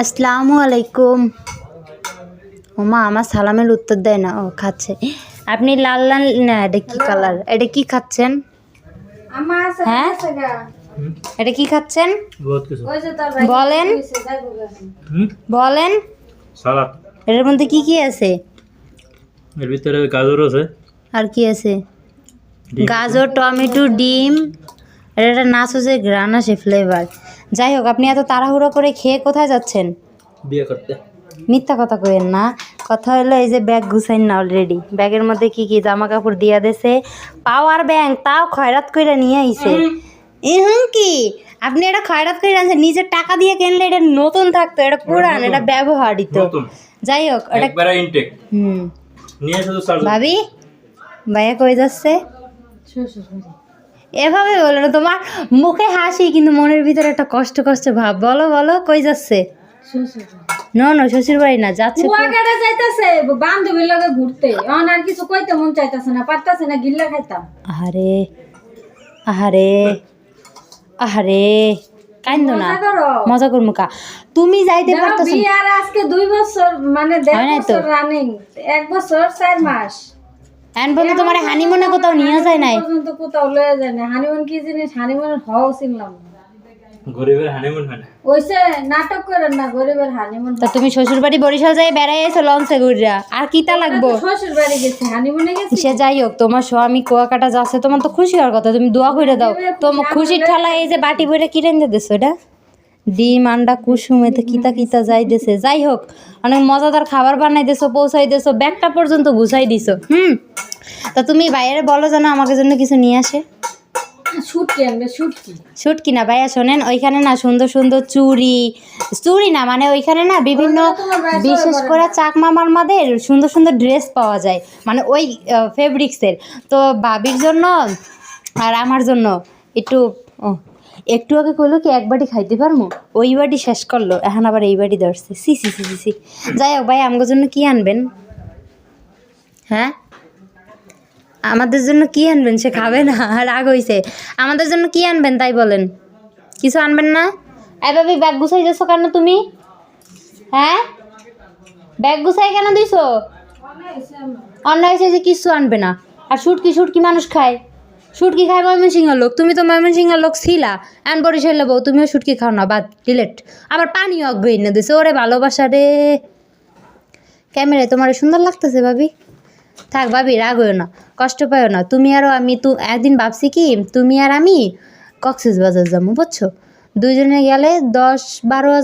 আসসালামু আলাইকুম। ওমা আমার সালামের উত্তর দেয় না। ও খাচ্ছে। আপনি লাল লাল না, এটা কি কালার? এটা কি খাচ্ছেন? হ্যাঁ, এটা কি খাচ্ছেন বলেন? বলেন সালাদ। এর মধ্যে কি কি আছে? এর ভিতরে গাজর আছে। আর কি আছে? গাজর, টমেটো, ডিম। এটা একটা নাচোসের গ্রান আসে, ফ্লেভার। যাই হোক, আপনি এত তাড়াহুড়ো করে খেয়ে কোথায় যাচ্ছেন? বিয়ে করতে। মিথ্যা কথা কইেন না। কথা হলো এই যে ব্যাগ গুছাইন না অলরেডি। ব্যাগের মধ্যে কি কি জামা কাপড় দিয়া দেছে, পাওয়ার ব্যাংক, তাও খয়রাত কইরা নিয়ে আইছে। কি আপনি এটা খয়রাত করে আনছেন? নিজের টাকা দিয়ে কিনলে এটা নতুন থাকতো, এটা পুরান, এটা ব্যবহারিত। যাই হোক, এটা একবারে ইনটেক নিয়ে শুধু চার্জ। ভাবি, ভাইয়া কই যাচ্ছে? এভাবে বলো না, তোমার মুখে হাসি কিন্তু মনের ভিতরে একটা কষ্ট কষ্ট ভাব। বলো বলো, কই যাচ্ছে? না না, শ্বশুর বাড়ি না, যাচ্ছে কুয়াকাটা যাইতাছে বান্ধবীর লগে ঘুরতে। অন আর কিছু কইতে মন চাইতাছে না, পারতাছে না, গিল্লা খাইতাম। আহারে আহারে আহারে, কাইন্দো না, মজা করমু কা। তুমি যাইতে পারতাছ? বিয়ার আজকে 2 বছর, মানে 1.5 বছর রানিং, 1 বছর 4 মাস। এখন পর্যন্ত তোমার হানিমুনে কোথাও নিয়ে যায় নাই? পর্যন্ত কোথাও লয়ে যায় না। হানিমুন কি জিনিস? হানিমুন হও চিনলাম না। গরিবের হানিমুন হয় না। ওইসে নাটক করেন না, গরিবের হানিমুন। তা তুমি শ্বশুর বাড়ি বরিশাল যাই বেড়াই এসো লঞ্চে ঘুরিয়া, আর কিতা লাগবো? শ্বশুর বাড়ি গেছে, হানিমুনে গেছে। সে যাই হোক, তোমার স্বামী কুয়াকাটা যাচ্ছে, তোমার তো খুশি হওয়ার কথা। তুমি দোয়া করে দাও। তোমার খুশির ঠেলা এই যে বাটি বইটা কি রেঁধে দিছো? এটা ডিম, আন্ডা, কুসুম, এতে কিতা কিতা যাই দিছে। যাই হোক, অনেক মজাদার খাবার বানাই দিছো, পৌঁছাই দিছো, ব্যাগটা পর্যন্ত গুছাই দিছো। তা তুমি বাইরে বলো যেন আমাকে জন্য কিছু নিয়ে আসে। শুটকি আনবে, শুটকি। শুটকি না ভাইয়া, শোনেন, ওইখানে না সুন্দর সুন্দর চুড়ি, চুড়ি না মানে ওইখানে না বিভিন্ন, বিশেষ করে চাকমা মামাদের সুন্দর সুন্দর ড্রেস পাওয়া যায়, মানে ওই ফেব্রিক্সের। তো ভাবির জন্য আর আমার জন্য একটু একটু আগে কইলো কি এক বাটি খাইতে পারবো, ওই বাটি শেষ করলো, এখন আবার এই বাটি ধরছে। সি সি সি সি সি। যাই হোক ভাই, আমার জন্য কি আনবেন? হ্যাঁ, আমাদের জন্য কি আনবেন? সে খাবে না, রাগ হইছে। আমাদের জন্য কি আনবেন তাই বলেন। কিছু আনবেন না? এভাবে ব্যাগ গুছাই দিছো কেন তুমি? হ্যাঁ, ব্যাগ গুছাই কেন দিছো? অন্য হয়েছে যে কিছু আনবে না। আর শুটকি, শুটকি মানুষ খায়, শুটকি খায় ময়মনসিংহের লোক। তুমি তো ময়মনসিংহের লোক ছিলা, এন বরিশাল বউ, তুমিও শুটকি খাও না, বাদ, ডিলেট। আবার পানি অজ্ঞ এনে দিছো। ওরে ভালোবাসা রে। ক্যামেরায় তোমার সুন্দর লাগতেছে ভাবি। থাক ভাবি, রাগ হইও না, কষ্ট পাইও না। তুমি আর আমি তো একদিন ভাবছি কি তুমি আর আমি কক্সবাজার যাবো, বুঝছো? দুইজনে গেলে 10-12 হাজার